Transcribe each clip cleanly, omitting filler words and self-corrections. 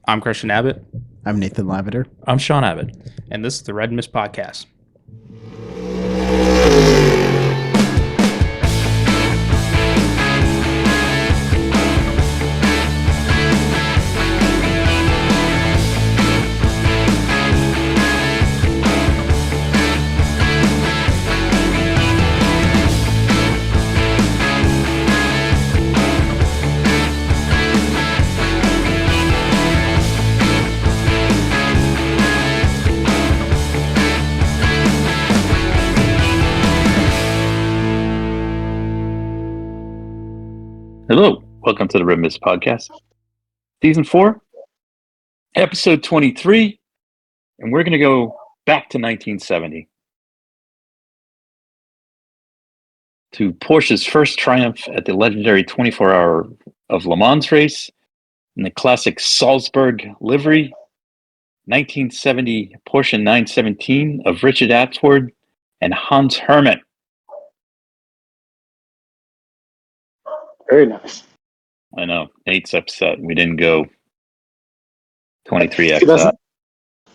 I'm Christian Abbott. I'm Nathan Lavender. I'm Sean Abbott, and this is the Red Mist Podcast. Hello, welcome to the Red Mist Podcast, Season 4, Episode 23, and we're going to go back to 1970 to Porsche's first triumph at the legendary 24-hour of Le Mans race in the classic Salzburg livery, 1970 Porsche 917 of Richard Atwood and Hans Hermann. Very nice. I know. Nate's upset. We didn't go 23X.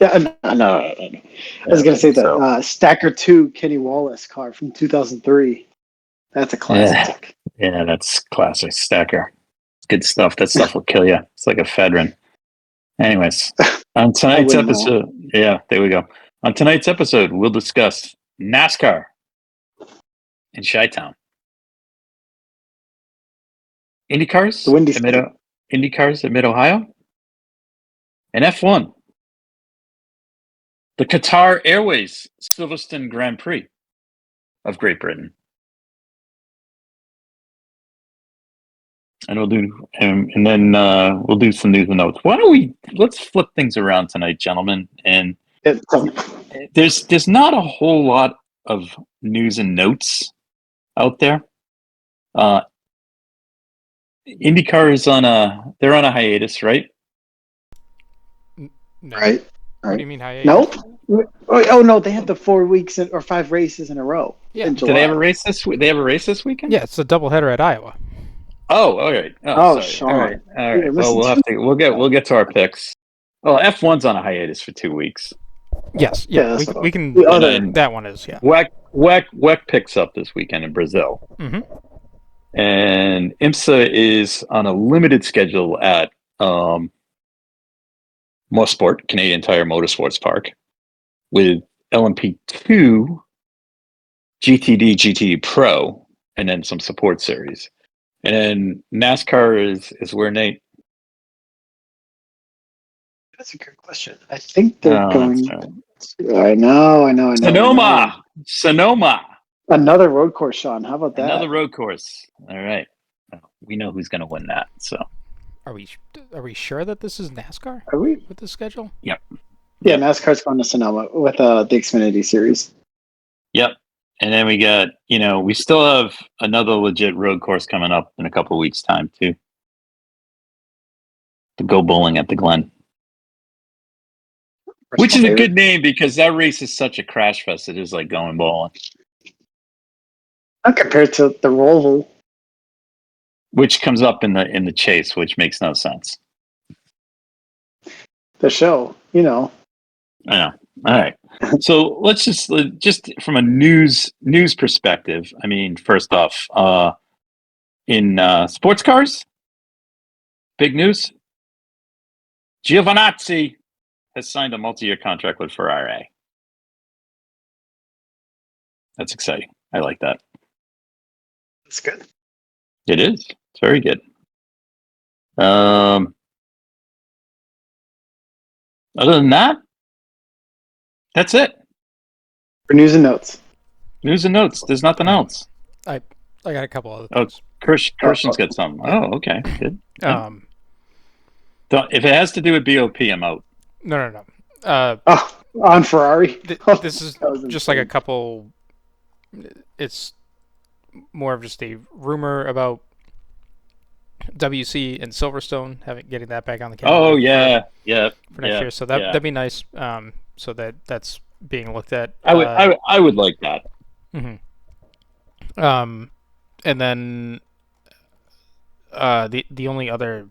Yeah, no. I was going to say that Stacker 2 Kenny Wallace car from 2003. That's a classic. Yeah, that's classic Stacker. Good stuff. That stuff will kill you. It's like ephedrine. Anyways, on tonight's episode, there we go. On tonight's episode, we'll discuss NASCAR in Chi-Town. IndyCars at Mid-Ohio, and F1, the Qatar Airways Silverstone Grand Prix of Great Britain, and we'll do some news and notes. Let's flip things around tonight, gentlemen, and there's not a whole lot of news and notes out there. IndyCar is on a hiatus, right? No. Right. What do you mean hiatus? No. Oh no, they had the 4 weeks or 5 races in a row. Yeah. Do they have a race this? They have a race this weekend? Yeah, it's a doubleheader at Iowa. Oh, all right. Sean. All right. Well, we'll get to our picks. Well, F1's on a hiatus for 2 weeks. Yes. Yeah. We can. That one is. Yeah. WEC picks up this weekend in Brazil. Mm-hmm. And IMSA is on a limited schedule at Motorsport, Canadian Tire Motorsports Park, with LMP2, GTD Pro, and then some support series. And then NASCAR is where, Nate? That's a good question. I think they're going. I know. Sonoma. Another road course, Sean. How about that? Another road course. All right. We know who's going to win that. So, are we sure that this is NASCAR? Are we with the schedule? Yep. Yeah, NASCAR's going to Sonoma with the Xfinity Series. Yep. And then we got, we still have another legit road course coming up in a couple of weeks' time too. To go bowling at the Glen. Which is a good name because that race is such a crash fest. It is like going bowling. Not compared to the Roval, which comes up in the chase, which makes no sense. The show, I know. All right. So let's just from a news perspective. I mean, first off, in sports cars, big news. Giovinazzi has signed a multi-year contract with Ferrari. That's exciting. I like that. That's good. It is. It's very good. Other than that, that's it. For news and notes. News and notes. There's nothing else. I got a couple other things. Christian's got some. Oh, okay. Good. If it has to do with BOP, I'm out. No. On Ferrari? This is just like a couple. It's more of just a rumor about WC and Silverstone getting that back on the calendar. Oh yeah, for next year. So that'd be nice. So that's being looked at. I would like that. Mm-hmm. And then the only other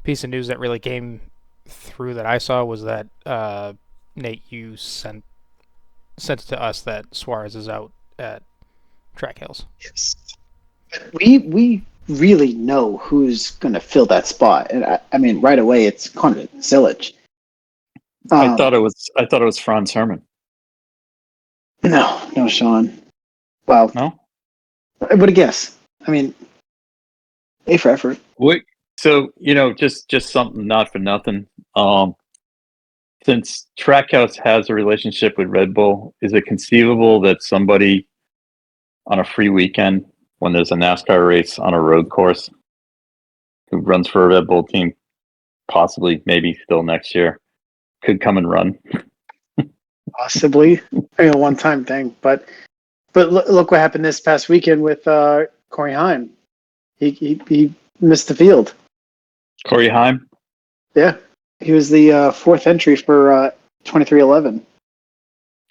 piece of news that really came through that I saw was that Nate, you sent it to us that Suarez is out at Track Hills. Yes. We really know who's going to fill that spot, and I mean, right away it's Conrad Silic. I thought it was Franz Hermann. No, Sean. Well, No. I would have guessed. I mean, A for effort. Wait. So just something not for nothing. Since Trackhouse has a relationship with Red Bull, is it conceivable that somebody on a free weekend, when there's a NASCAR race on a road course, who runs for a Red Bull team, possibly, maybe still next year, could come and run? Possibly, a one-time thing, but look what happened this past weekend with Corey Heim. He missed the field. Corey Heim? Yeah, he was the fourth entry for 2311.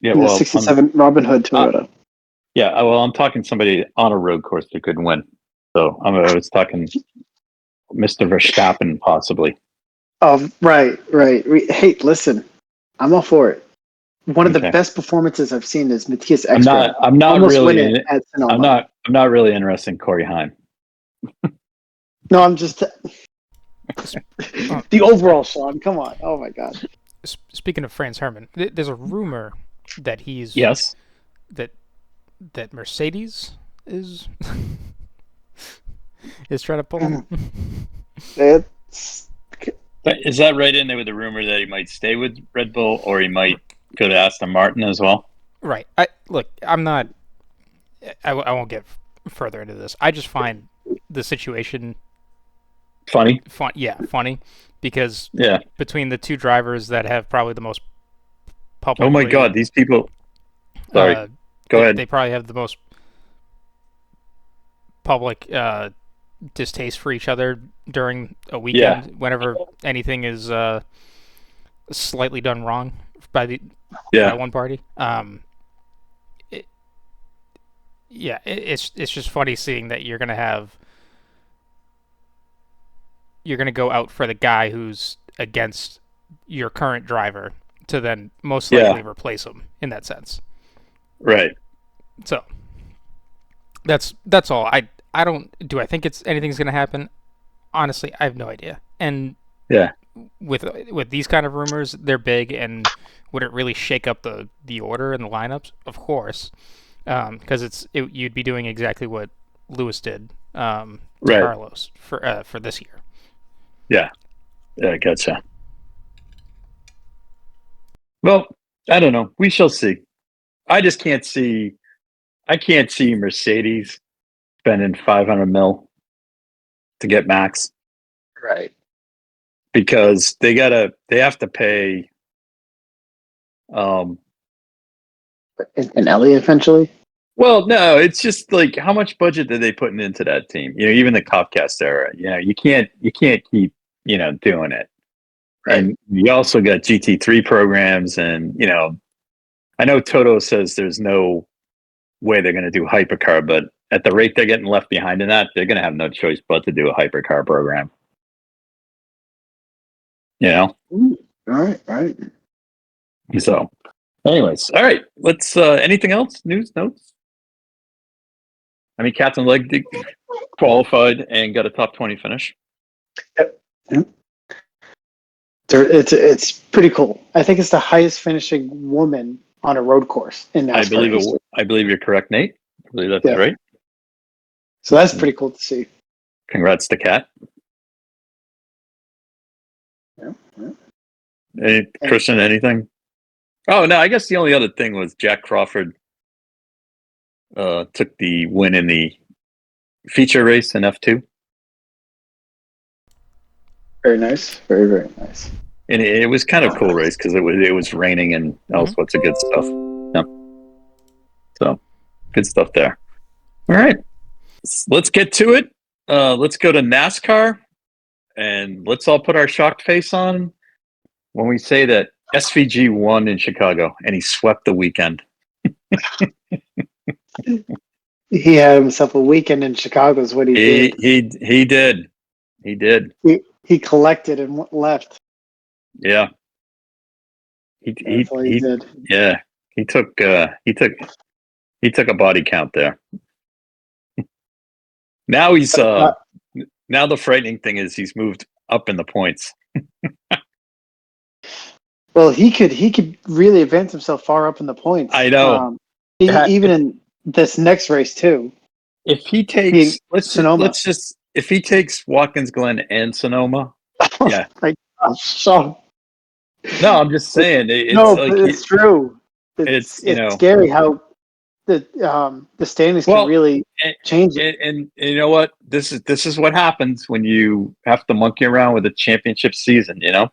Yeah, in the 67 Robin Hood Toyota. Yeah, well, I'm talking somebody on a road course that couldn't win. So I was talking Mr. Verstappen, possibly. Oh, right. Hey, listen, I'm all for it. One of the best performances I've seen is Matthias Ekstrom. I'm not really interested in Corey Heim. No, I'm just the overall, Sean. Come on. Oh my God. Speaking of Franz Hermann, there's a rumor that he's that Mercedes is trying to pull him. Is that right in there with the rumor that he might stay with Red Bull or he might go to Aston Martin as well? Right. I won't get further into this. I just find the situation funny. Funny because between the two drivers that have probably the most publicly, oh my God, these people. Sorry, go ahead. They probably have the most public distaste for each other during a weekend. Whenever anything is slightly done wrong by one party. It's just funny seeing that you're gonna go out for the guy who's against your current driver to then most likely replace him in that sense. Right. So that's all. I think anything's gonna happen? Honestly, I have no idea. And with these kind of rumors, they're big, and would it really shake up the order and the lineups? Of course, because you'd be doing exactly what Lewis did to Carlos for this year. Yeah, gotcha. Well, I don't know. We shall see. I just can't see. I can't see Mercedes spending $500 million to get Max. Right. Because they have to pay. And Elliott eventually. Well, no, it's just like how much budget did they put into that team? Even the Copcast era. You can't keep doing it. Right. And you also got GT3 programs, and I know Toto says there's no way they're going to do hypercar, but at the rate they're getting left behind in that, they're going to have no choice but to do a hypercar program. All right. So, anyways, all right. Let's. Anything else? News, notes? I mean, Captain Leg qualified and got a top 20 finish. Yep. It's pretty cool. I think it's the highest finishing woman on a road course in NASCAR. I believe you're correct, Nate. I believe that's right. So that's pretty cool to see. Congrats to Kat. Christian, anything? Oh no, I guess the only other thing was Jack Crawford took the win in the feature race in F2. Very nice. Very, very nice. And it was kind of a cool race because it was raining and all sorts of good stuff. Yeah. So good stuff there. All right. Let's get to it. Let's go to NASCAR and let's all put our shocked face on when we say that SVG won in Chicago and he swept the weekend. He had himself a weekend in Chicago is what he did. He did. He did. he collected and left. Yeah. That's all he did. Yeah. He took a body count there. Now he's now the frightening thing is he's moved up in the points. Well, he could really advance himself far up in the points. I know. Even in this next race too. If he takes Sonoma. if he takes Watkins Glen and Sonoma, yeah. So No, I'm just saying it's true. It's scary how the standings can really change it. And you know what? This is what happens when you have to monkey around with a championship season, you know?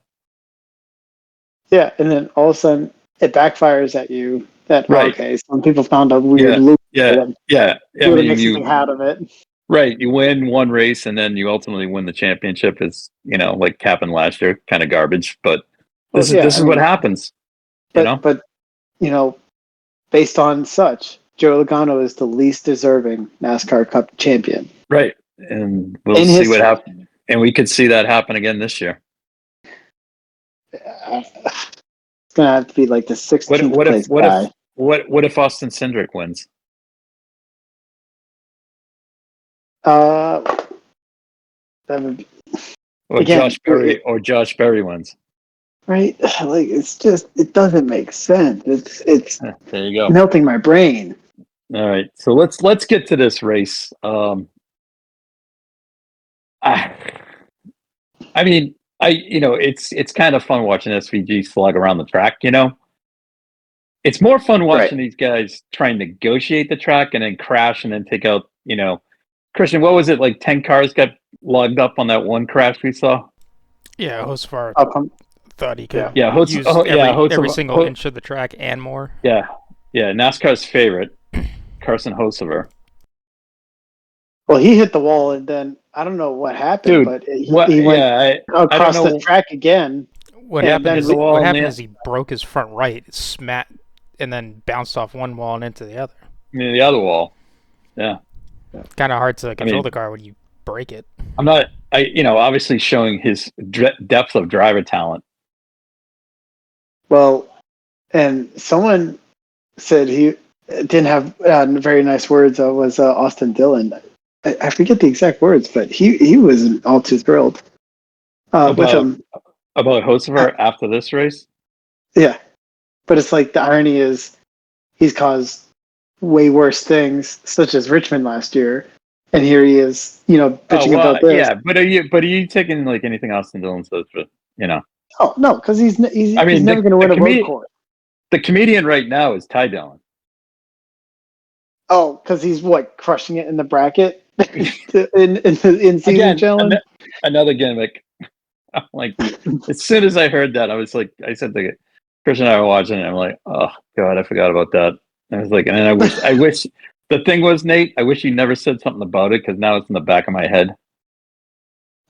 Yeah, and then all of a sudden it backfires at you. Right. Okay, some people found a weird loop. Yeah. I mean, something out of it. Right. You win one race and then you ultimately win the championship. Is like happened last year, kind of garbage. But this is what happens. But based on such, Joe Logano is the least deserving NASCAR Cup champion. Right. And we'll see what happens. And we could see that happen again this year. It's gonna have to be like the 16th place guy. What if Austin Cindric wins? That would be, or Josh Berry wins. Right? Like it doesn't make sense. It's there you go. Melting my brain. All right. So let's get to this race. I mean, it's kind of fun watching SVG slug around the track, It's more fun watching these guys try and negotiate the track and then crash and then take out, Christian, what was it, like 10 cars got logged up on that one crash we saw? Yeah, Hocevar thought he could use every single inch of the track and more. Yeah, NASCAR's favorite, Carson Hocevar. Well, he hit the wall and then I don't know what happened, but he went across the track again. What happened is he broke his front right, smacked, and then bounced off one wall and into the other. The other wall. Yeah. Kind of hard to control the car when you break it. I'm not, obviously showing his depth of driver talent. Well, and someone said he didn't have very nice words. Was Austin Dillon. I forget the exact words, but he wasn't all too thrilled with him. About Hocevar after this race? Yeah. But it's like the irony is he's caused way worse things, such as Richmond last year. And here he is, bitching about this. Yeah, but are you taking like anything Austin Dillon says for, Oh, no, because he's never going to win a road course. The comedian right now is Ty Dillon. Oh, because he's crushing it in the bracket in the in-season challenge? Another gimmick. I'm like, as soon as I heard that, I said to Chris and I were watching it. I'm like, oh God, I forgot about that. And I was like, and then I wish the thing was, Nate, I wish you never said something about it because now it's in the back of my head.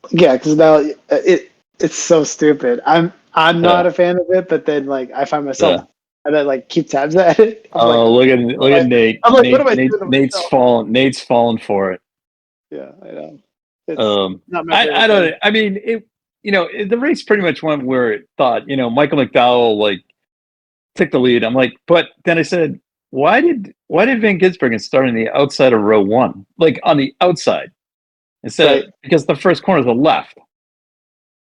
Yeah, because now it's so stupid. I'm not a fan of it, but then I find myself and then keep tabs at it. Look at Nate. I'm like, what am I doing? Nate's fallen for it. Yeah, I know. It's not my favorite. I don't. I mean, the race pretty much went where it thought. Michael McDowell took the lead. I'm like, but then I said, why did Van Gisbergen start on the outside of row one, on the outside, instead because the first corner is the left.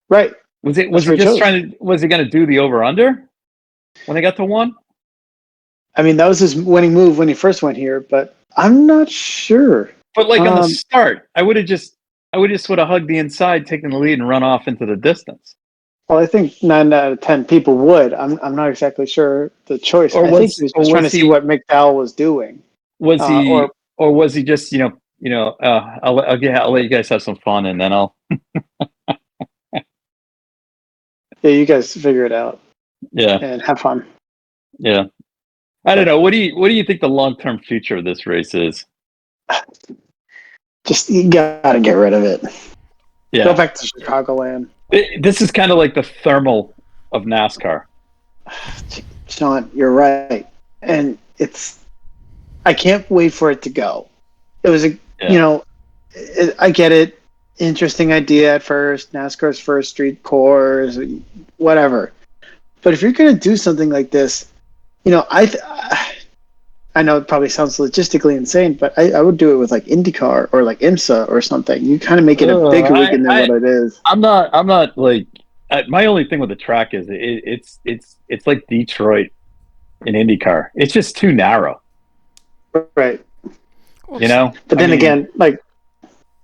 Right. Was he going to do the over under when they got to one? I mean, that was his winning move when he first went here, but I'm not sure. But on the start, I would have just hugged the inside, taken the lead, and run off into the distance. Well, I think 9 out of 10 people would. I'm not exactly sure the choice. I think he was just trying to see what McDowell was doing. Was he, or was he just I'll let you guys have some fun, and then I'll. Yeah, you guys figure it out. Yeah, and have fun. Yeah, I don't know. What do you think the long-term future of this race is? Just you gotta get rid of it. Yeah, go back to Chicagoland. This is kind of like the thermal of NASCAR. Sean, you're right, and I can't wait for it to go. It was I get it. interesting idea at first, NASCAR's first street course, whatever. But if you're going to do something like this, I know it probably sounds logistically insane, but I would do it with like IndyCar or like IMSA or something. You kind of make it a bigger weekend than what it is. I'm not like my only thing with the track is it's like Detroit in IndyCar. It's just too narrow, right? But then again, like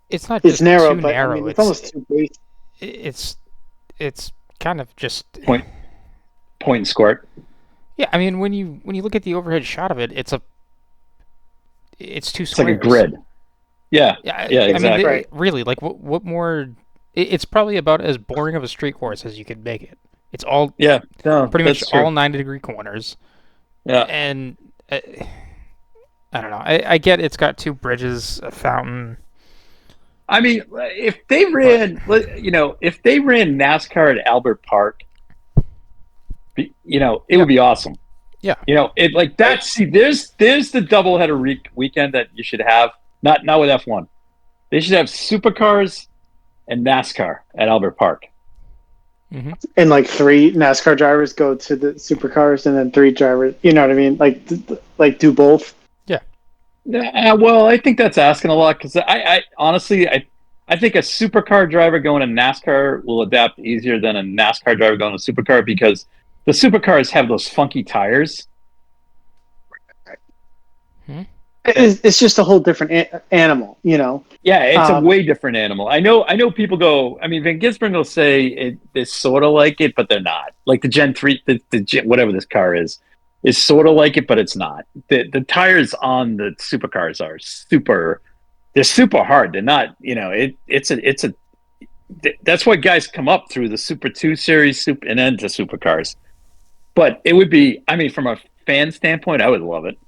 it's not just narrow, too but narrow. It's almost too big. It's kind of just point and squirt. Yeah, I mean when you look at the overhead shot of it, it's two squares. It's like a grid. Yeah, exactly. I mean, really, like what more? It's probably about as boring of a street course as you could make it. It's all pretty much all 90-degree corners. Yeah, and I don't know. I get it's got two bridges, a fountain. I mean, if they ran NASCAR at Albert Park, it would be awesome. Yeah. It like that. See, there's the doubleheader weekend that you should have. Not with F1. They should have supercars and NASCAR at Albert Park. Mm-hmm. And like 3 NASCAR drivers go to the supercars, and then 3 drivers. You know what I mean? Like do both. Yeah. Well, I think that's asking a lot because I honestly think a supercar driver going to NASCAR will adapt easier than a NASCAR driver going to supercar because the supercars have those funky tires. It's just a whole different animal, Yeah, it's a way different animal. I know people go. I mean, Van Gisbergen will say it's sort of like it, but they're not. Like the Gen 3, the whatever this car is sort of like it, but it's not. The tires on the supercars are super. They're super hard. They're not. It's a. That's why guys come up through the Super 2 series, and then to supercars. But it would be. I mean, from a fan standpoint, I would love it.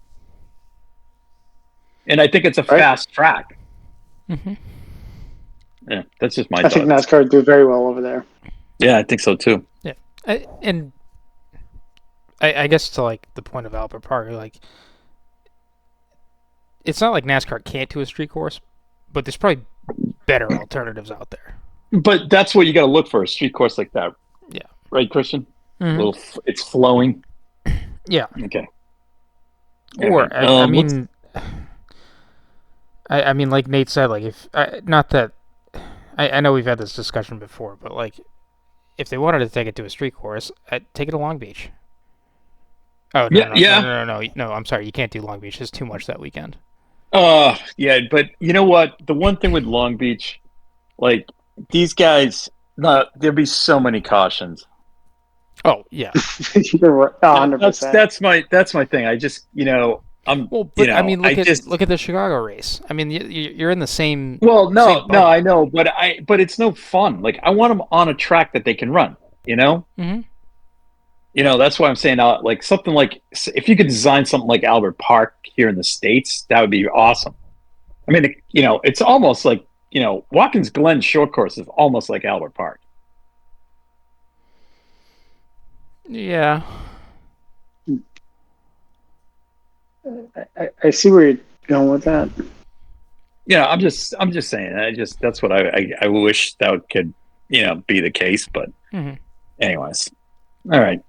And I think it's a fast track. Mm-hmm. Yeah, that's just my thoughts. I think NASCAR would do very well over there. Yeah, I think so too. Yeah, I guess to like the point of Albert Park, like it's not like NASCAR can't do a street course, but there's probably better alternatives out there. But that's what you got to look for, a street course like that. Yeah. Right, Christian? Mm-hmm. It's flowing. Yeah. Okay. Or I mean. I mean, like Nate said, like if not that I know we've had this discussion before, but like if they wanted to take it to a street course, take it to Long Beach. Oh no! I'm sorry, you can't do Long Beach. There's too much that weekend. Yeah, but you know what? The one thing with Long Beach, like these guys, there'll be so many cautions. Oh yeah, you're 100%. That's my thing. I just I mean, look at the Chicago race. I mean, you're in the same. Well, no, I know, but it's no fun. Like I want them on a track that they can run. Mm-hmm. That's why I'm saying like something like if you could design something like Albert Park here in the States, that would be awesome. I mean, it's almost like Watkins Glen short course is almost like Albert Park. Yeah. I see where you're going with that. Yeah, I'm just saying. That's what I wish that could be the case. But anyways, all right.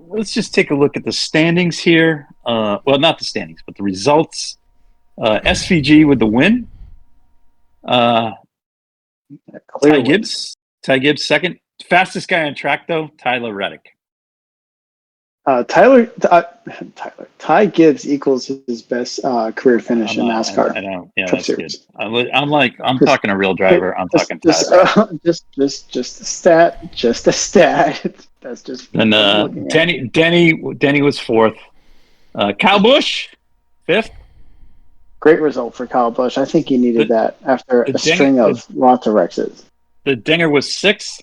Let's just take a look at the standings here. Well, not the standings, but the results. SVG with the win. Ty Gibbs second. Fastest guy on track though, Tyler Reddick. Ty Gibbs equals his best career finish in NASCAR. I know. Yeah, that's good. I'm talking a real driver. I'm talking just a stat. Just a stat. That's just. And Denny was fourth. Kyle Busch, fifth. Great result for Kyle Busch. I think he needed that after a string of lots of wrecks. The Dinger was sixth.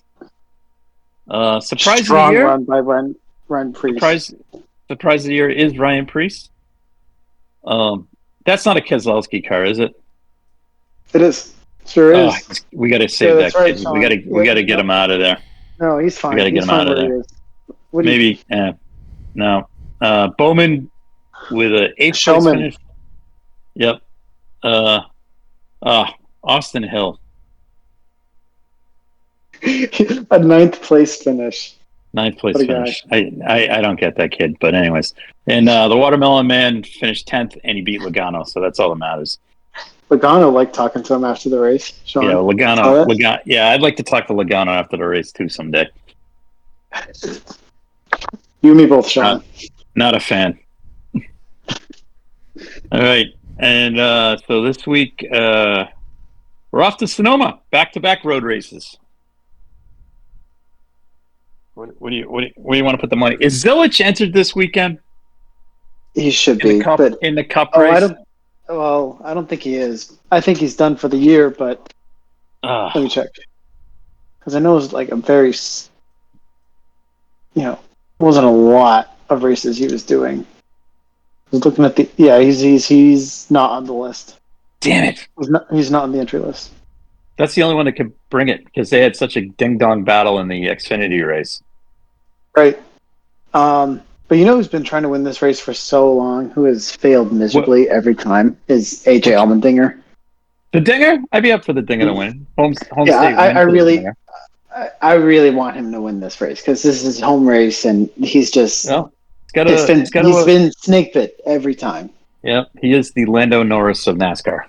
Surprise Strong of the year. Run by Ryan Preece. Surprise of the year is Ryan Preece. That's not a Keselowski car, is it? It is. Sure is. We got to save that right, kid. We got to get him out of there. No, he's fine. We got to get him out of there. Maybe. No. Bowman with an 8th place finish. Yep. Austin Hill. A ninth place finish. Ninth place What a finish. I don't get that kid, but anyways. And the Watermelon Man finished 10th, and he beat Logano, so that's all that matters. Logano liked talking to him after the race. Sean, Yeah, saw Logano. that? Yeah, I'd like to talk to Logano after the race too someday. You and me both, Sean. Not a fan. All right, and so this week we're off to Sonoma, back-to-back road races. Where do you want to put the money? Is Zilich entered this weekend? He should be, but in the cup race. I don't think he is. I think he's done for the year, but let me check because I know it was like a very, wasn't a lot of races he was doing. I was looking at he's not on the list. Damn it! He's not on the entry list. That's the only one that could bring it because they had such a ding-dong battle in the Xfinity race. Right. But who's been trying to win this race for so long, who has failed miserably every time, is AJ Allmendinger. The Dinger? I'd be up for the Dinger to win. Home state win I really want him to win this race because this is his home race, and he's just he's been snake bit every time. Yeah, he is the Lando Norris of NASCAR.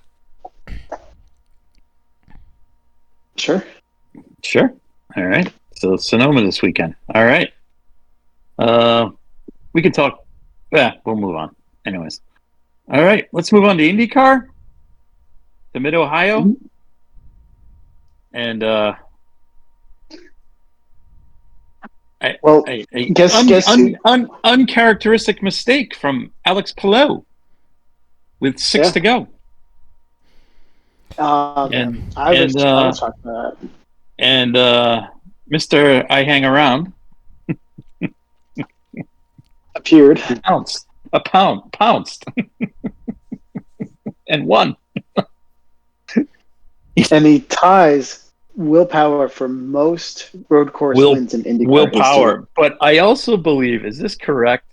Sure. All right. So Sonoma this weekend. All right. We can talk. Yeah, we'll move on. Anyways. All right. Let's move on to IndyCar. To Mid-Ohio. Mm-hmm. And uncharacteristic mistake from Alex Palou with 6 to go. I was talking about that. And Mr. I Hang Around appeared. Pounced. And won. And he ties Will Power for most road course wins in IndyCar Will Power. history. But I also believe, is this correct?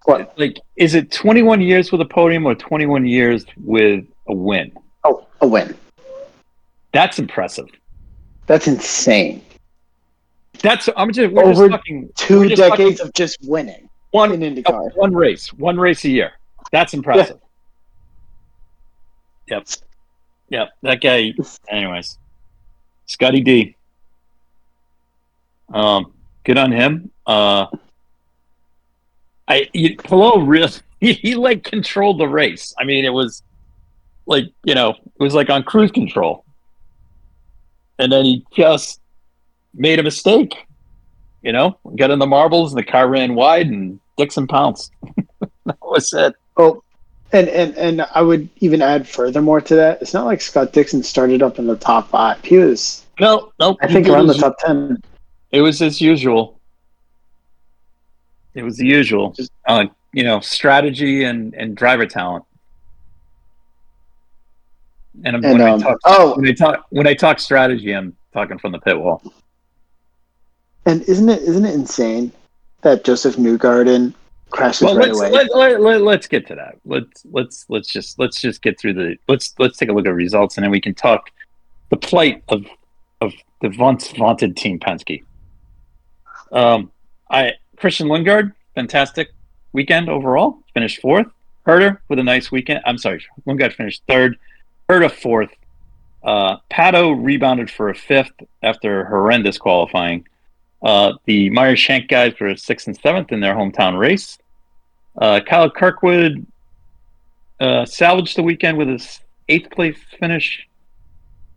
What? Like, is it 21 years with a podium or 21 years with a win? Oh, a win. That's impressive. That's insane. We're over just talking 2 decades of just winning in IndyCar. One race a year. That's impressive. Yeah. Yep. That guy. Anyways, Scotty D. Good on him. Palou really he like controlled the race. I mean, it was like it was like on cruise control, and then he just made a mistake. Got in the marbles, and the car ran wide, and Dixon pounced. That was it. Oh, and I would even add furthermore to that. It's not like Scott Dixon started up in the top 5. He was no. I think around the top 10. It was as usual. It was the usual. Just strategy and driver talent. And when I talk strategy, I'm talking from the pit wall. And isn't it insane that Joseph Newgarden crashes right away? Let's get to that. Let's just get through let's take a look at results, and then we can talk the plight of the once vaunted Team Penske. Christian Lundgaard, fantastic weekend overall. Finished 4th. Herter with a nice weekend. I'm sorry, Lundgaard finished 3rd. Herter 4th. Pato rebounded for a 5th after horrendous qualifying. The Meyer-Shank guys were 6th and 7th in their hometown race. Kyle Kirkwood salvaged the weekend with his 8th place finish.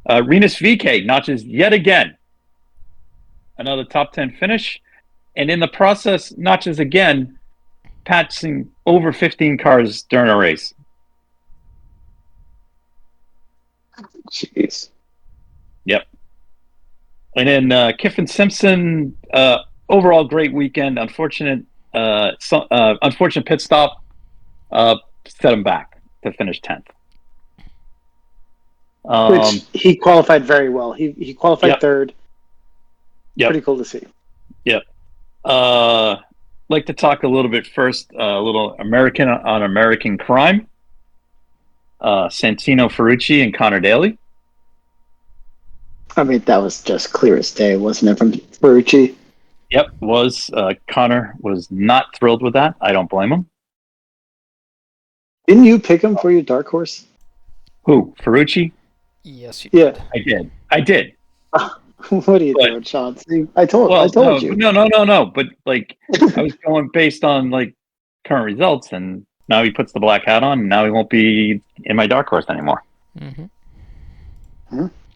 Rinus VeeKay notches yet again another top 10 finish, and in the process notches again, passing over 15 cars during a race. Jeez. Yep. And then Kiffin Simpson, overall great weekend. Unfortunate pit stop set him back to finish 10th. Which he qualified very well. He qualified 3rd. Yep. Pretty cool to see. Yep. Like to talk a little bit first, a little American crime. Santino Ferrucci and Connor Daly. I mean, that was just clear as day, wasn't it, from Ferrucci? Yep, was. Connor was not thrilled with that. I don't blame him. Didn't you pick him for your dark horse? Who? Ferrucci? Yes, you Yeah. did. I did. What are you doing, Sean? See, I told you. No. But like, I was going based on like current results, and now he puts the black hat on, and now he won't be in my dark horse anymore. Mm-hmm.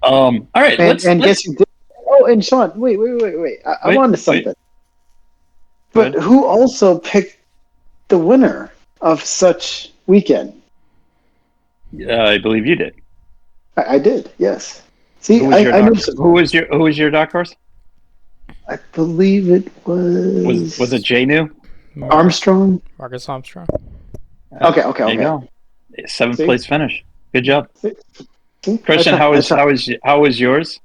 All right, And guess you did. Oh, and Sean, wait. I'm on to something. Wait. But who also picked the winner of such weekend? I believe you did. I did, yes. See, Who was your dark horse? I believe it was. Was it Jay New? Armstrong? Marcus Armstrong. Okay. There you go. 7th place finish. Good job, See? Christian. How was yours?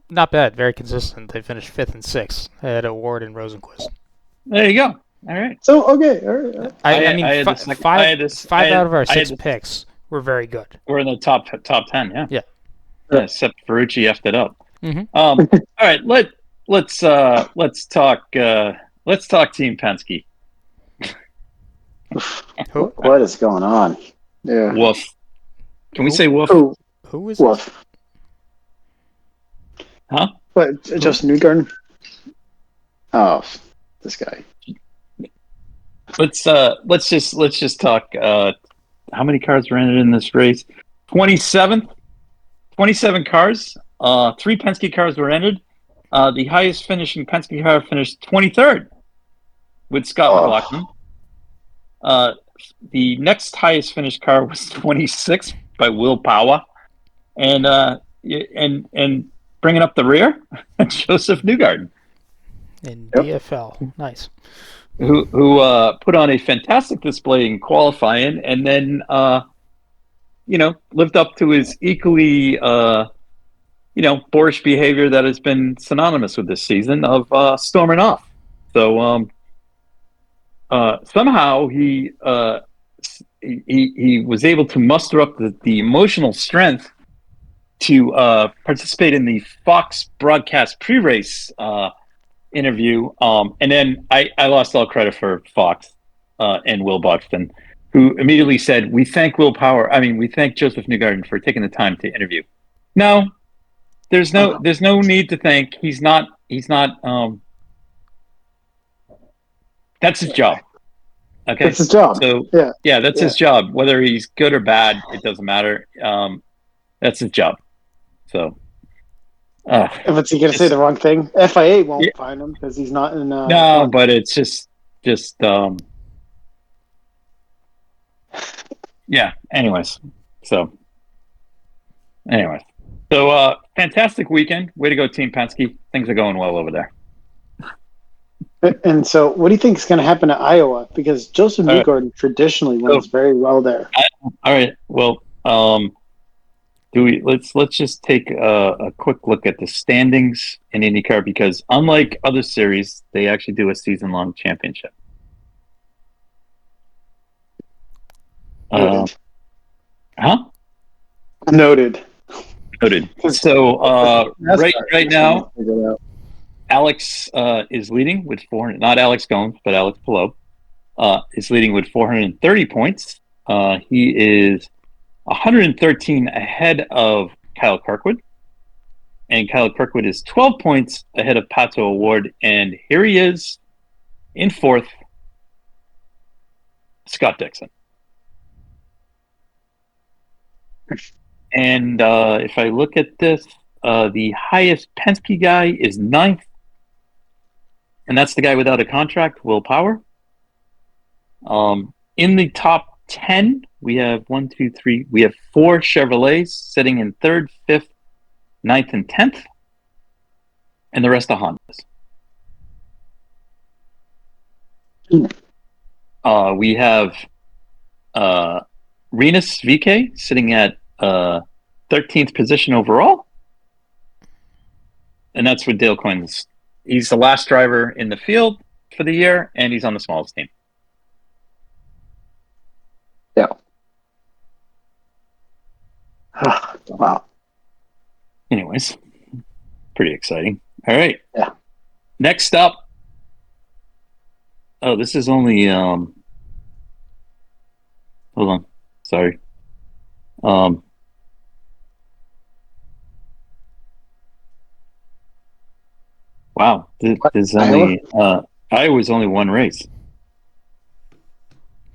Not bad. Very consistent. They finished 5th and 6th. They had Ward and Rosenquist. There you go. All right. So okay, all right. I mean, five out of our 6 picks were very good. We're in the top 10. Yeah. Yeah. Except Ferrucci effed it up. Mm-hmm. All right. Let's talk Team Penske. What is going on? Yeah. Woof. Can we say woof? Who is woof? Huh? What? Justin Newgarden? Oh, this guy. Let's just talk. How many cars were entered in this race? 27 cars. 3 Penske cars were entered. The highest finishing Penske car finished 23rd with Scott McLaughlin. The next highest finished car was 26th by Will Power, and bringing up the rear, Joseph Newgarden in DFL. Nice. Who put on a fantastic display in qualifying, and then lived up to his equally boorish behavior that has been synonymous with this season of storming off. So somehow he was able to muster up the emotional strength to participate in the Fox broadcast pre-race interview, and then I lost all credit for Fox and Will Buxton, who immediately said, we thank Joseph Newgarden for taking the time to interview. No, there's no need to thank. He's not that's his job. Okay, that's his job. So that's his job. Whether he's good or bad, it doesn't matter. That's his job. So if he going to say the wrong thing, FIA won't find him because he's not in. No, but it's just yeah. Anyways, so fantastic weekend. Way to go, Team Penske. Things are going well over there. And so, what do you think is going to happen at Iowa? Because Joseph Newgarden traditionally wins very well there. All right. Well, let's just take a quick look at the standings in IndyCar, because unlike other series, they actually do a season-long championship. Noted. So right now, Alex is leading with not Alex Gomes, but Alex Palou is leading with 430 points. He is 113 ahead of Kyle Kirkwood, and Kyle Kirkwood is 12 points ahead of Pato O'Ward, and here he is in 4th, Scott Dixon. And if I look at this, the highest Penske guy is 9th, and that's the guy without a contract, Will Power. In the top 10, we have 4 Chevrolets sitting in 3rd, 5th, 9th, and 10th, and the rest are Hondas. We have Rinus VK sitting at 13th position overall, and that's with Dale Quinn's. He's the last driver in the field for the year, and he's on the smallest team. Yeah. Wow. Anyways, nice. Pretty exciting. All right. Yeah. Next up. Oh, this is only hold on. Sorry. Wow. There's only Iowa's only one race.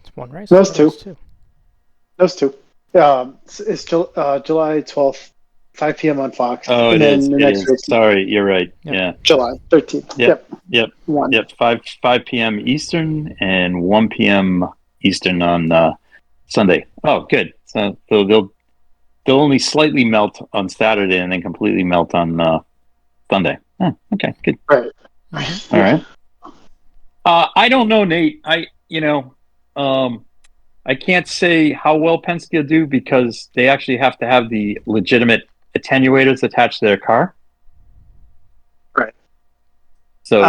It's one race. Those two. Two. Those two. It's July 12th, 5 p.m. on Fox. Oh, and it then is. the It next is. race, Sorry, you're right. Yep. Yeah. July 13th. Yep. 1. Yep. 5 p.m. Eastern and 1 p.m. Eastern on Sunday. Oh, good. So they'll only slightly melt on Saturday and then completely melt on Sunday. Oh, okay, good. Right. Mm-hmm. All right. I don't know, Nate. I can't say how well Penske will do because they actually have to have the legitimate attenuators attached to their car. Right. So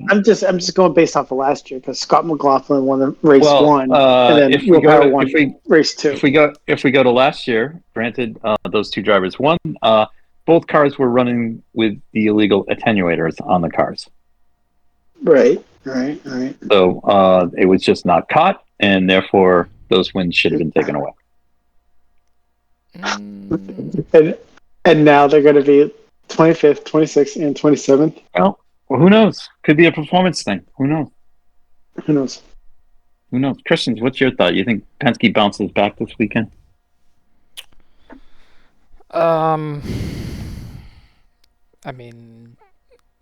I'm just going based off of last year because Scott McLaughlin won the race 1, and then if Will Power won race 2. If we go to last year, granted, those two drivers won. Both cars were running with the illegal attenuators on the cars. Right. So it was just not caught, and therefore those wins should have been taken away. And now they're going to be 25th, 26th, and 27th. Well, who knows? Could be a performance thing. Who knows? Who knows? Christian, what's your thought? You think Penske bounces back this weekend? I mean,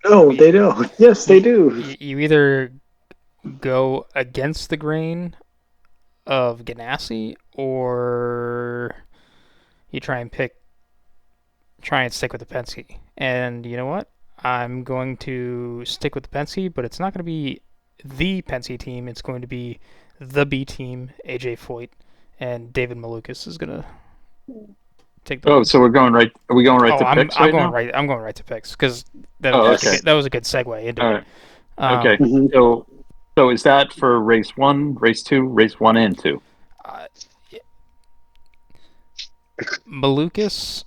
no, they don't. Yes, they do. You either go against the grain of Ganassi, or you try and stick with the Penske. And you know what? I'm going to stick with the Penske, but it's not going to be the Penske team. It's going to be the B team, AJ Foyt, and David Malukas is going to take the. Oh, so we're going right. Are we going right to picks right now? I'm going right to picks because that was a good segue into All it. right. Okay. So is that for race 1, race 2, race 1 and 2? Malukas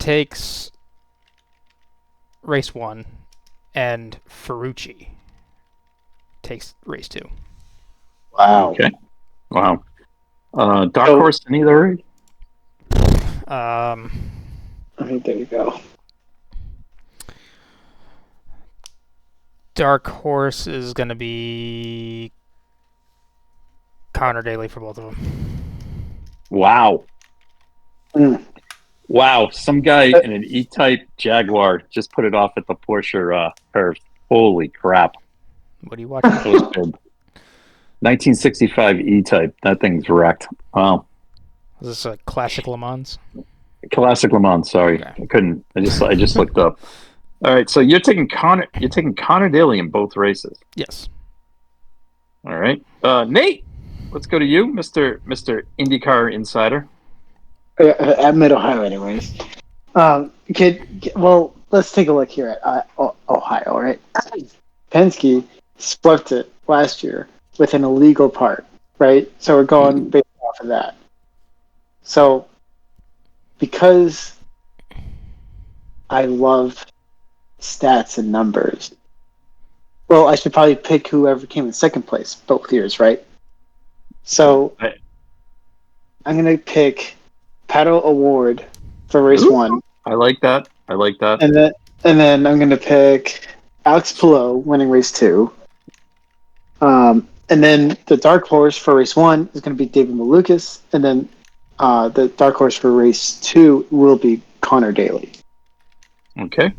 takes race 1, and Ferrucci takes race 2. Wow. Okay. Wow. Dark horse in either? I mean, there you go. Dark horse is going to be Connor Daly for both of them. Wow. Mm. Wow. Some guy in an E-Type Jaguar just put it off at the Porsche curve. Holy crap. What are you watching? That was good. 1965 E-Type. That thing's wrecked. Wow. Is this a classic Le Mans? Classic Le Mans. Sorry, Okay. I couldn't. I just looked up. All right, so you're taking Connor Daly in both races. Yes. All right, Nate, let's go to you, Mr. IndyCar Insider. At Mid Ohio, anyways. Well, let's take a look here at Ohio, right? Penske split it last year with an illegal part, right? So we're going based off of that. So, because I love stats and numbers, well, I should probably pick whoever came in second place both years, right? So, I'm going to pick Pato Award for race 1. I like that. And then I'm going to pick Alex Palou winning race 2. And then the dark horse for race 1 is going to be David Malukas. And then the dark horse for race 2 will be Connor Daly. Okay.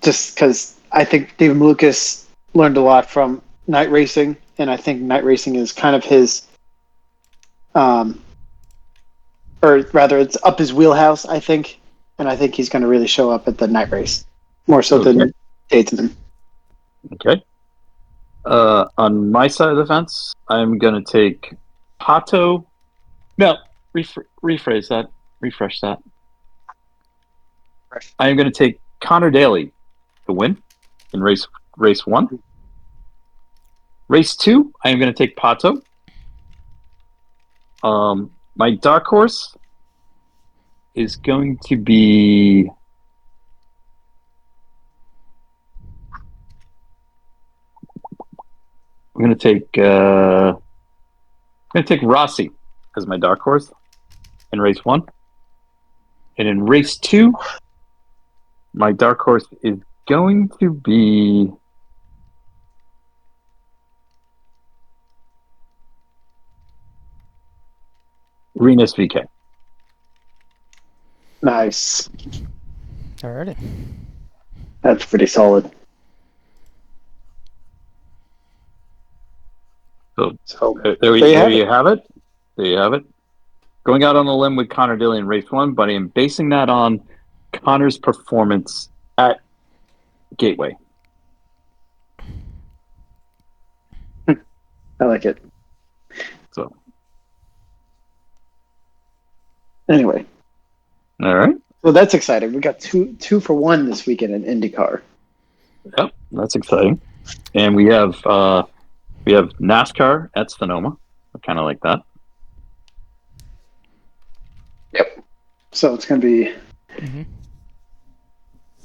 Just because I think David Malukas learned a lot from night racing, and I think night racing is kind of his, or rather, it's up his wheelhouse, I think. And I think he's going to really show up at the night race, more so than Dayton. Okay. On my side of the fence, I'm going to take Pato. No, rephrase that. Refresh that. I'm going to take Connor Daly to win in race 1. Race 2, I am going to take Pato. My dark horse, is going to be. I'm going to take Rossi as my dark horse in race 1, and in race 2, my dark horse is going to be. Rinus VK. Nice. Alrighty. That's pretty solid. So there you have it. There you have it. Going out on a limb with Connor Daly in race 1, but I am basing that on Connor's performance at Gateway. I like it. So anyway. All right. So that's exciting. We got two for one this weekend in IndyCar. Yep, that's exciting. And we have NASCAR at Sonoma. I kind of like that. Yep. So it's going to be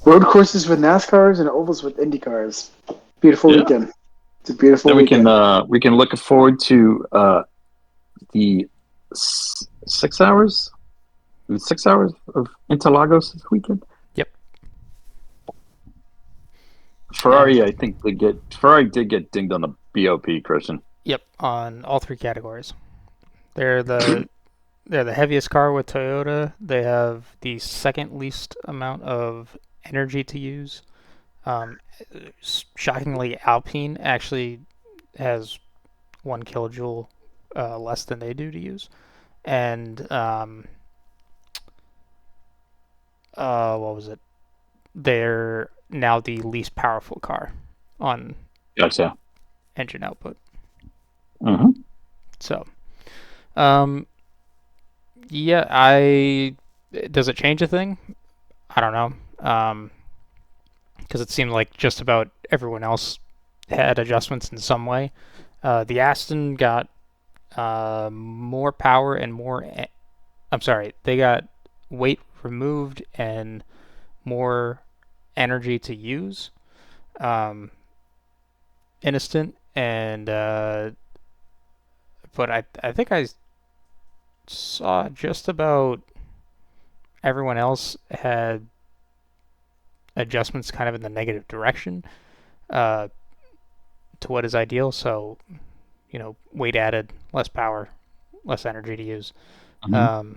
road courses with NASCARs and ovals with IndyCars. Beautiful weekend. It's a beautiful weekend. We can look forward to the 6 hours. 6 hours of Interlagos this weekend. Yep. Ferrari did get dinged on the BOP, Christian. Yep, on all 3 categories. They're the heaviest car with Toyota. They have the second least amount of energy to use. Shockingly, Alpine actually has 1 kilojoule less than they do to use. And what was it? They're now the least powerful car on engine output. Mm-hmm. So, does it change a thing? I don't know. Because it seemed like just about everyone else had adjustments in some way. The Aston got more power and more. They got weight removed and more energy to use in a stint, and but I think I saw just about everyone else had adjustments kind of in the negative direction to what is ideal. So, weight added, less power, less energy to use. Mm-hmm.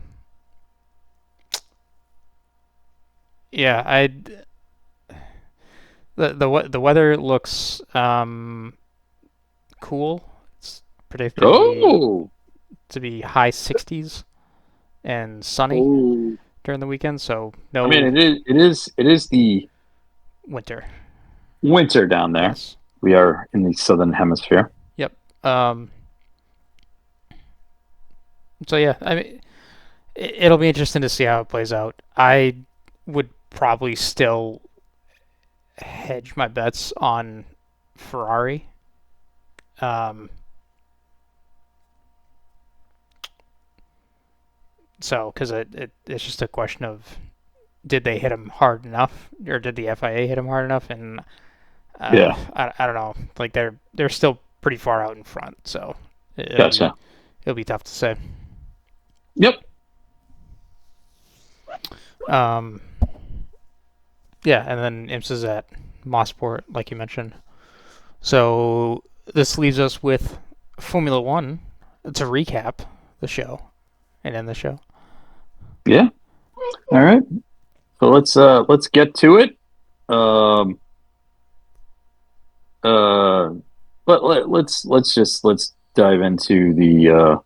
The weather looks cool. It's predicted to be high 60s and sunny during the weekend. So no. I mean, it is the winter down there. Yes. We are in the southern hemisphere. Yep. So yeah, I mean, it'll be interesting to see how it plays out. I would probably still hedge my bets on Ferrari. So, because it's just a question of did they hit him hard enough, or did the FIA hit him hard enough? And I don't know. Like they're still pretty far out in front, so it'll be tough to say. Yep. Yeah, and then IMSA's at Mosport, like you mentioned. So this leaves us with Formula One to recap the show and end the show. Yeah. All right. So let's get to it. Let's dive into the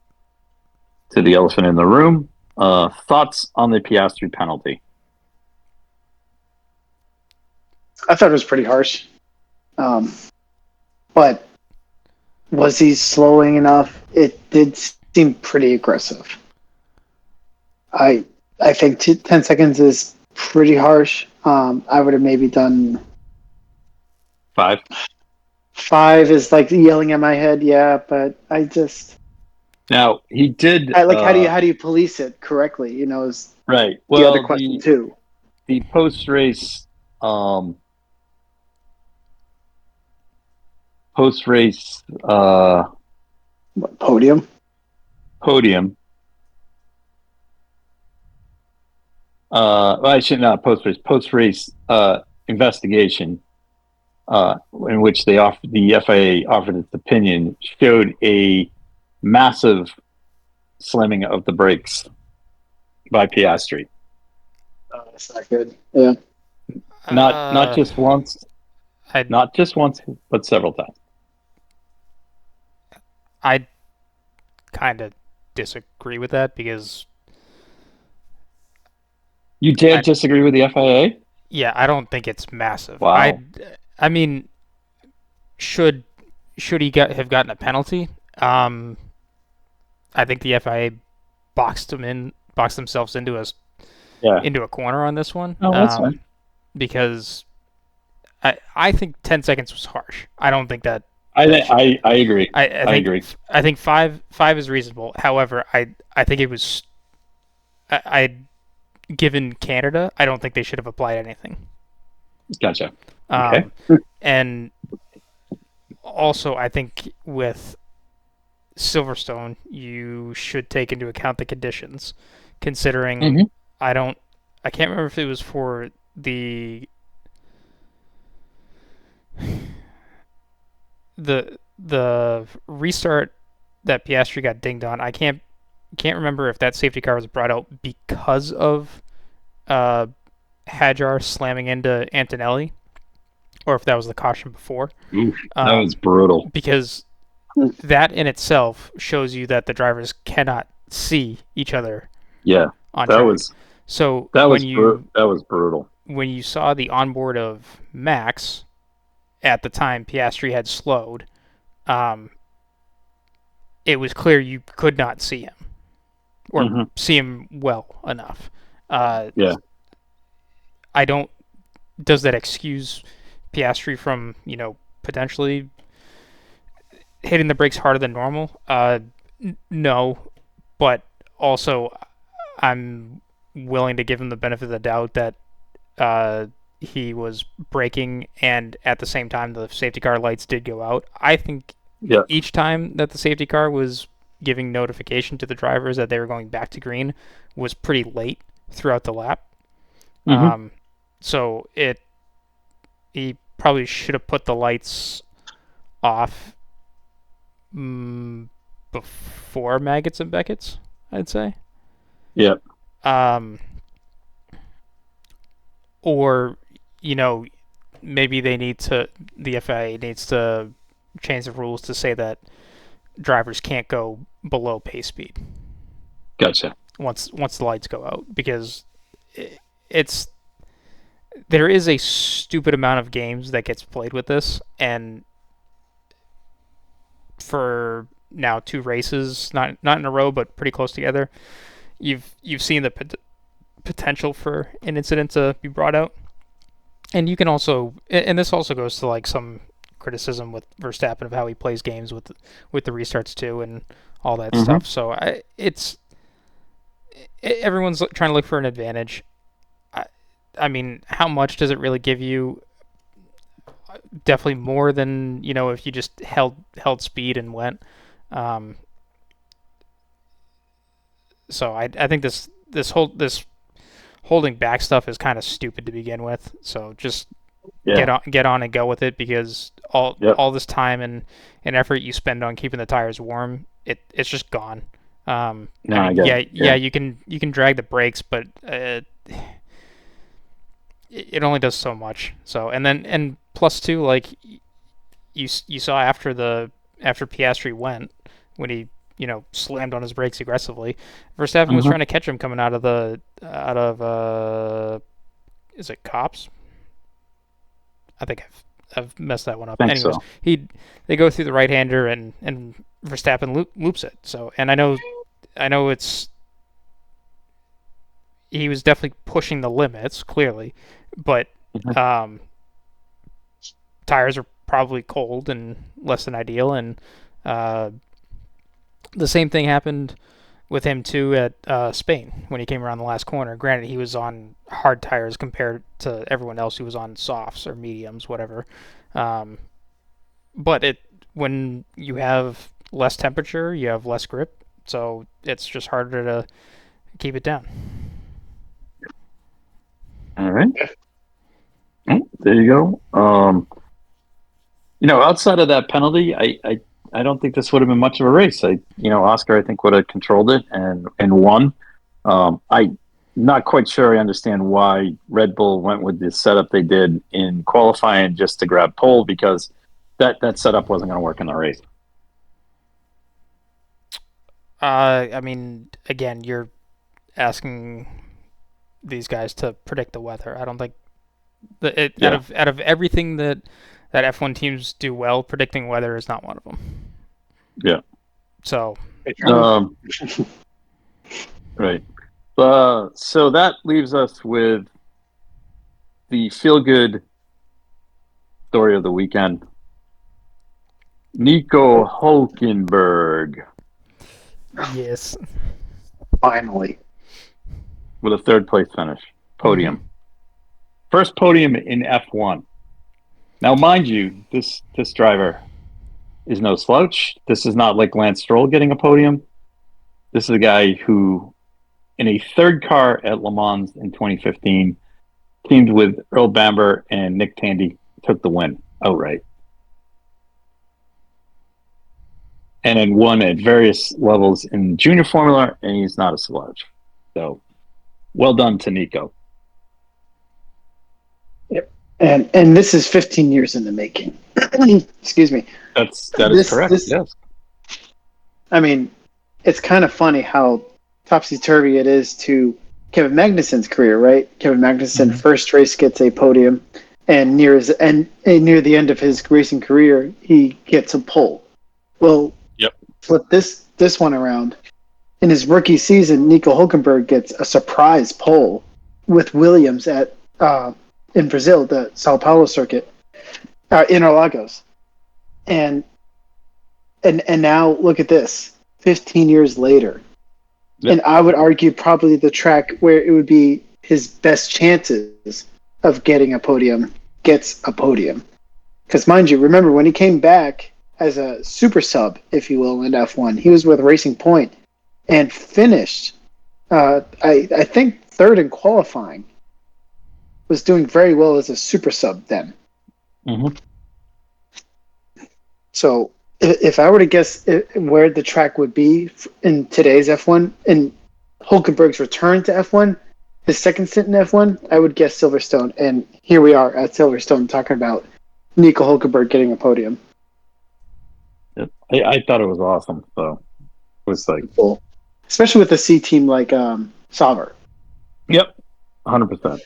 elephant in the room. Thoughts on the Piastri penalty? I thought it was pretty harsh. But was he slowing enough? It did seem pretty aggressive. I think 10 seconds is pretty harsh. I would have maybe done 5. 5 is like yelling at my head, yeah, but I just Now he did. Like, how do you police it correctly? Is Right. the other Well, question too. the post race What, podium? podium. Well, I should not post race investigation, in which the FIA offered its opinion, showed a massive slamming of the brakes by Piastri. That's not good. Yeah. Not just once, but several times. I kind of disagree with that because You disagree with the FIA? yeah, I don't think it's massive. Wow. I mean, should he have gotten a penalty? I think the FIA boxed themselves into a corner on this one. Oh, that's fine. Because I think 10 seconds was harsh. I don't think that. I agree. I agree. I think five is reasonable. However, I think it was. Given Canada, I don't think they should have applied anything. Gotcha. Okay. And also, I think with Silverstone, you should take into account the conditions, considering I can't remember if it was for the restart that Piastri got dinged on. I can't remember if that safety car was brought out because of Hadjar slamming into Antonelli, or if that was the caution before. Oof, that was brutal. Because that in itself shows you that the drivers cannot see each other. Yeah, on that track. was brutal. When you saw the onboard of Max, at the time Piastri had slowed, it was clear you could not see him, or see him well enough. Yeah. Does that excuse Piastri from, potentially hitting the brakes harder than normal? No, but also I'm willing to give him the benefit of the doubt that he was braking, and at the same time the safety car lights did go out. I think each time that the safety car was giving notification to the drivers that they were going back to green was pretty late throughout the lap. So he probably should have put the lights off before Maggots and Beckett's, I'd say. Yep. Or, maybe the FIA needs to change the rules to say that drivers can't go below pace speed. Gotcha. Once the lights go out, because there is a stupid amount of games that gets played with this, and for now 2 races, not in a row, but pretty close together, you've seen the potential for an incident to be brought out. And you can also, and this also goes to like some criticism with Verstappen of how he plays games with the restarts too, and all that stuff. So everyone's trying to look for an advantage. I mean, how much does it really give you? Definitely more than, if you just held speed and went. So I think this holding back stuff is kind of stupid to begin with. So just get on and go with it, because all this time and effort you spend on keeping the tires warm, it's just gone. You can drag the brakes, but it only does so much. So and plus too, like you saw after Piastri went, when he slammed on his brakes aggressively, Verstappen was trying to catch him coming out of is it Cops? I think I've messed that one up. Anyways, so. They go through the right hander, and Verstappen loops it. So, and I know he was definitely pushing the limits, clearly, but tires are probably cold and less than ideal, and The same thing happened with him too at Spain when he came around the last corner. Granted, he was on hard tires compared to everyone else who was on softs or mediums, whatever. But when you have less temperature, you have less grip, so it's just harder to keep it down. All right. Oh, there you go. Outside of that penalty, I don't think this would have been much of a race. Oscar, I think, would have controlled it and won. I'm not quite sure I understand why Red Bull went with the setup they did in qualifying just to grab pole, because that setup wasn't going to work in the race. I mean, again, you're asking these guys to predict the weather. I don't think out of everything that F1 teams do well, predicting weather is not one of them. Yeah. So. Right. So that leaves us with the feel-good story of the weekend. Nico Hulkenberg. Yes. Finally. With a third-place finish. Podium. Mm-hmm. First podium in F1. Now, mind you, this driver is no slouch. This is not like Lance Stroll getting a podium. This is a guy who, in a third car at Le Mans in 2015, teamed with Earl Bamber and Nick Tandy, took the win outright. And then won at various levels in junior formula, and he's not a slouch. So, well done to Nico. Yep. And this is 15 years in the making. Excuse me. That is correct, yes. I mean, it's kind of funny how topsy-turvy it is to Kevin Magnussen's career, right? Kevin Magnussen, first race, gets a podium, and near the end of his racing career, he gets a pole. Well, flip this one around. In his rookie season, Nico Hulkenberg gets a surprise pole with Williams at in Brazil, the Sao Paulo circuit, Interlagos, and now look at this, 15 years later. Yep. And I would argue probably the track where it would be his best chances of getting a podium gets a podium. Because mind you, remember when he came back as a super sub, if you will, in F1, he was with Racing Point and finished, I think, third in qualifying. Was doing very well as a super sub then. Mm-hmm. So if I were to guess where the track would be in today's F1, in Hulkenberg's return to F1, his second stint in F1, I would guess Silverstone. And here we are at Silverstone talking about Nico Hulkenberg getting a podium. Yep. I thought it was awesome. So it was like cool. Especially with a C team like Sauber. Yep, 100%.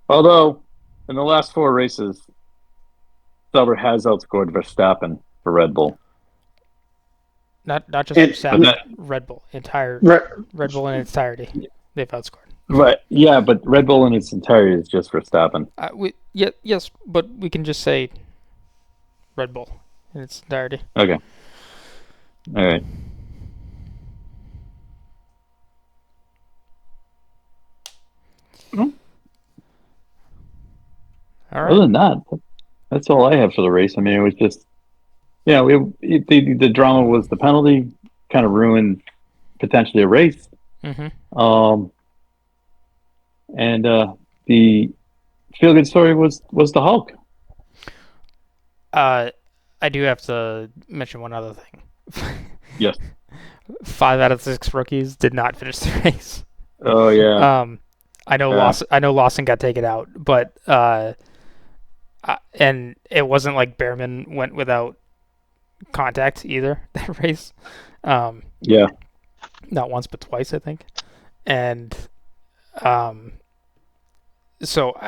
Although in the last 4 races, Sauber has outscored Verstappen for Red Bull. Not just Verstappen, Red Bull Red Bull in its entirety. They've outscored. Right. Yeah, but Red Bull in its entirety is just Verstappen. Yes, but we can just say Red Bull in its entirety. Okay. All right. All right. Other than that, that's all I have for the race. I mean, it was just, the drama was the penalty, kind of ruined potentially a race. Mm-hmm. And the feel-good story was the Hulk. I do have to mention one other thing. Yes. 5 out of 6 rookies did not finish the race. Oh yeah. I know Lawson got taken out, but and it wasn't like Behrman went without contact either that race. Yeah. Not once but twice, I think. And so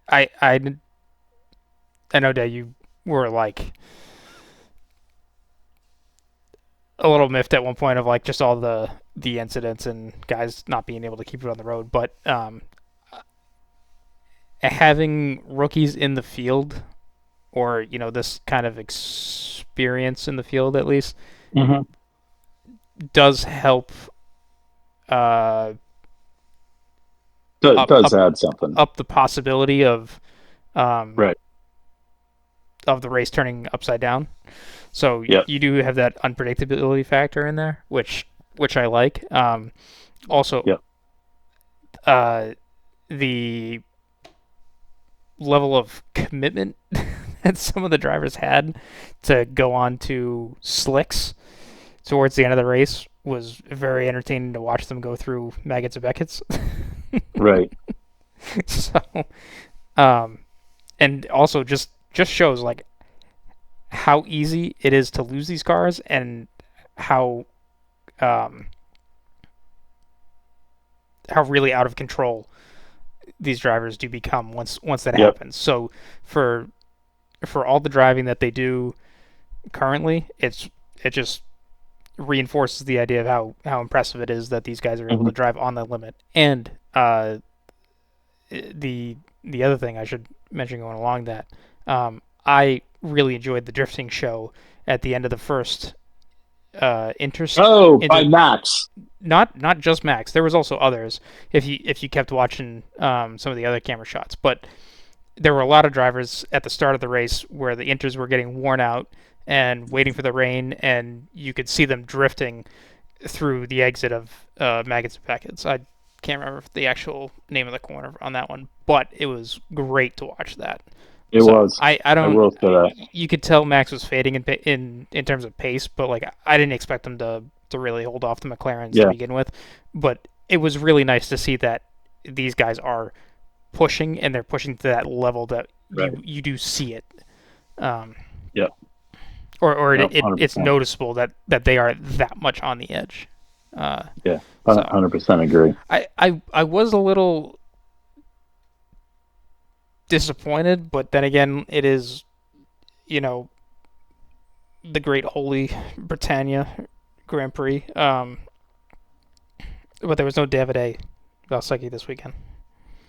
I know that you were like a little miffed at one point of like just all the incidents and guys not being able to keep it on the road, but having rookies in the field, or this kind of experience in the field at least, mm-hmm. does help. Does add something up the possibility of right of the race turning upside down. So you do have that unpredictability factor in there, which I like. Also, the level of commitment that some of the drivers had to go on to slicks towards the end of the race was very entertaining to watch them go through maggots and Beckett's. Right. So, and also just shows like how easy it is to lose these cars and how really out of control these drivers do become once that happens. So for all the driving that they do currently, it just reinforces the idea of how impressive it is that these guys are able to drive on the limit. And the other thing I should mention going along that, I really enjoyed the drifting show at the end of the first by Max. Not just Max. There was also others. If you kept watching some of the other camera shots, but there were a lot of drivers at the start of the race where the inters were getting worn out and waiting for the rain, and you could see them drifting through the exit of Maggots and Packets. I can't remember the actual name of the corner on that one, but it was great to watch that. It was. I don't. I will say that. You could tell Max was fading in terms of pace, but like I didn't expect him to really hold off the McLarens to begin with. But it was really nice to see that these guys are pushing, and they're pushing to that level that you do see it. It's noticeable that they are that much on the edge. 100% agree. I was a little disappointed, but then again, it is, the Great Holy Britannia Grand Prix. But there was no Davide Valsecchi this weekend.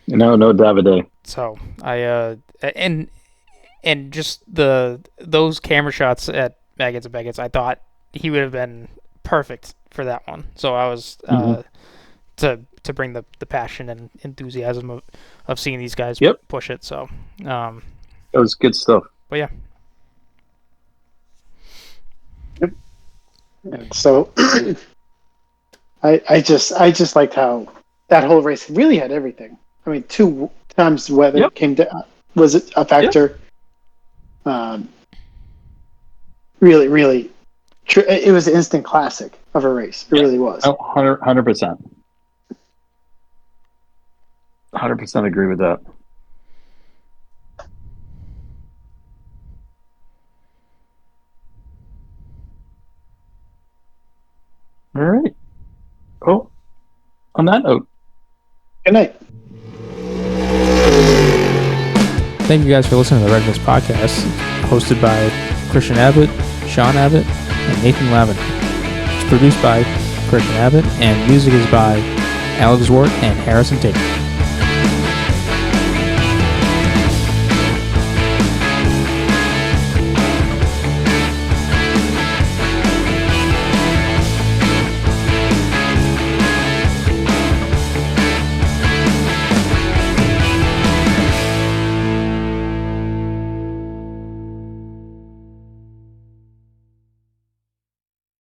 No Davide. So and just those camera shots at Maggots and Beckett's, I thought he would have been perfect for that one. So I was to bring the passion and enthusiasm of seeing these guys push it. So it was good stuff. But yeah. Yep. And so I just liked how that whole race really had everything. I mean, 2 times weather came down, was a factor. Really, really, it was an instant classic of a race. It really was. 100%. 100% agree with that. All right. Oh, on that note. Good night. Thank you guys for listening to the Red Mist Podcast, hosted by Christian Abbott, Sean Abbott, and Nathan Lavin. It's produced by Christian Abbott, and music is by Alex Wart and Harrison Tate.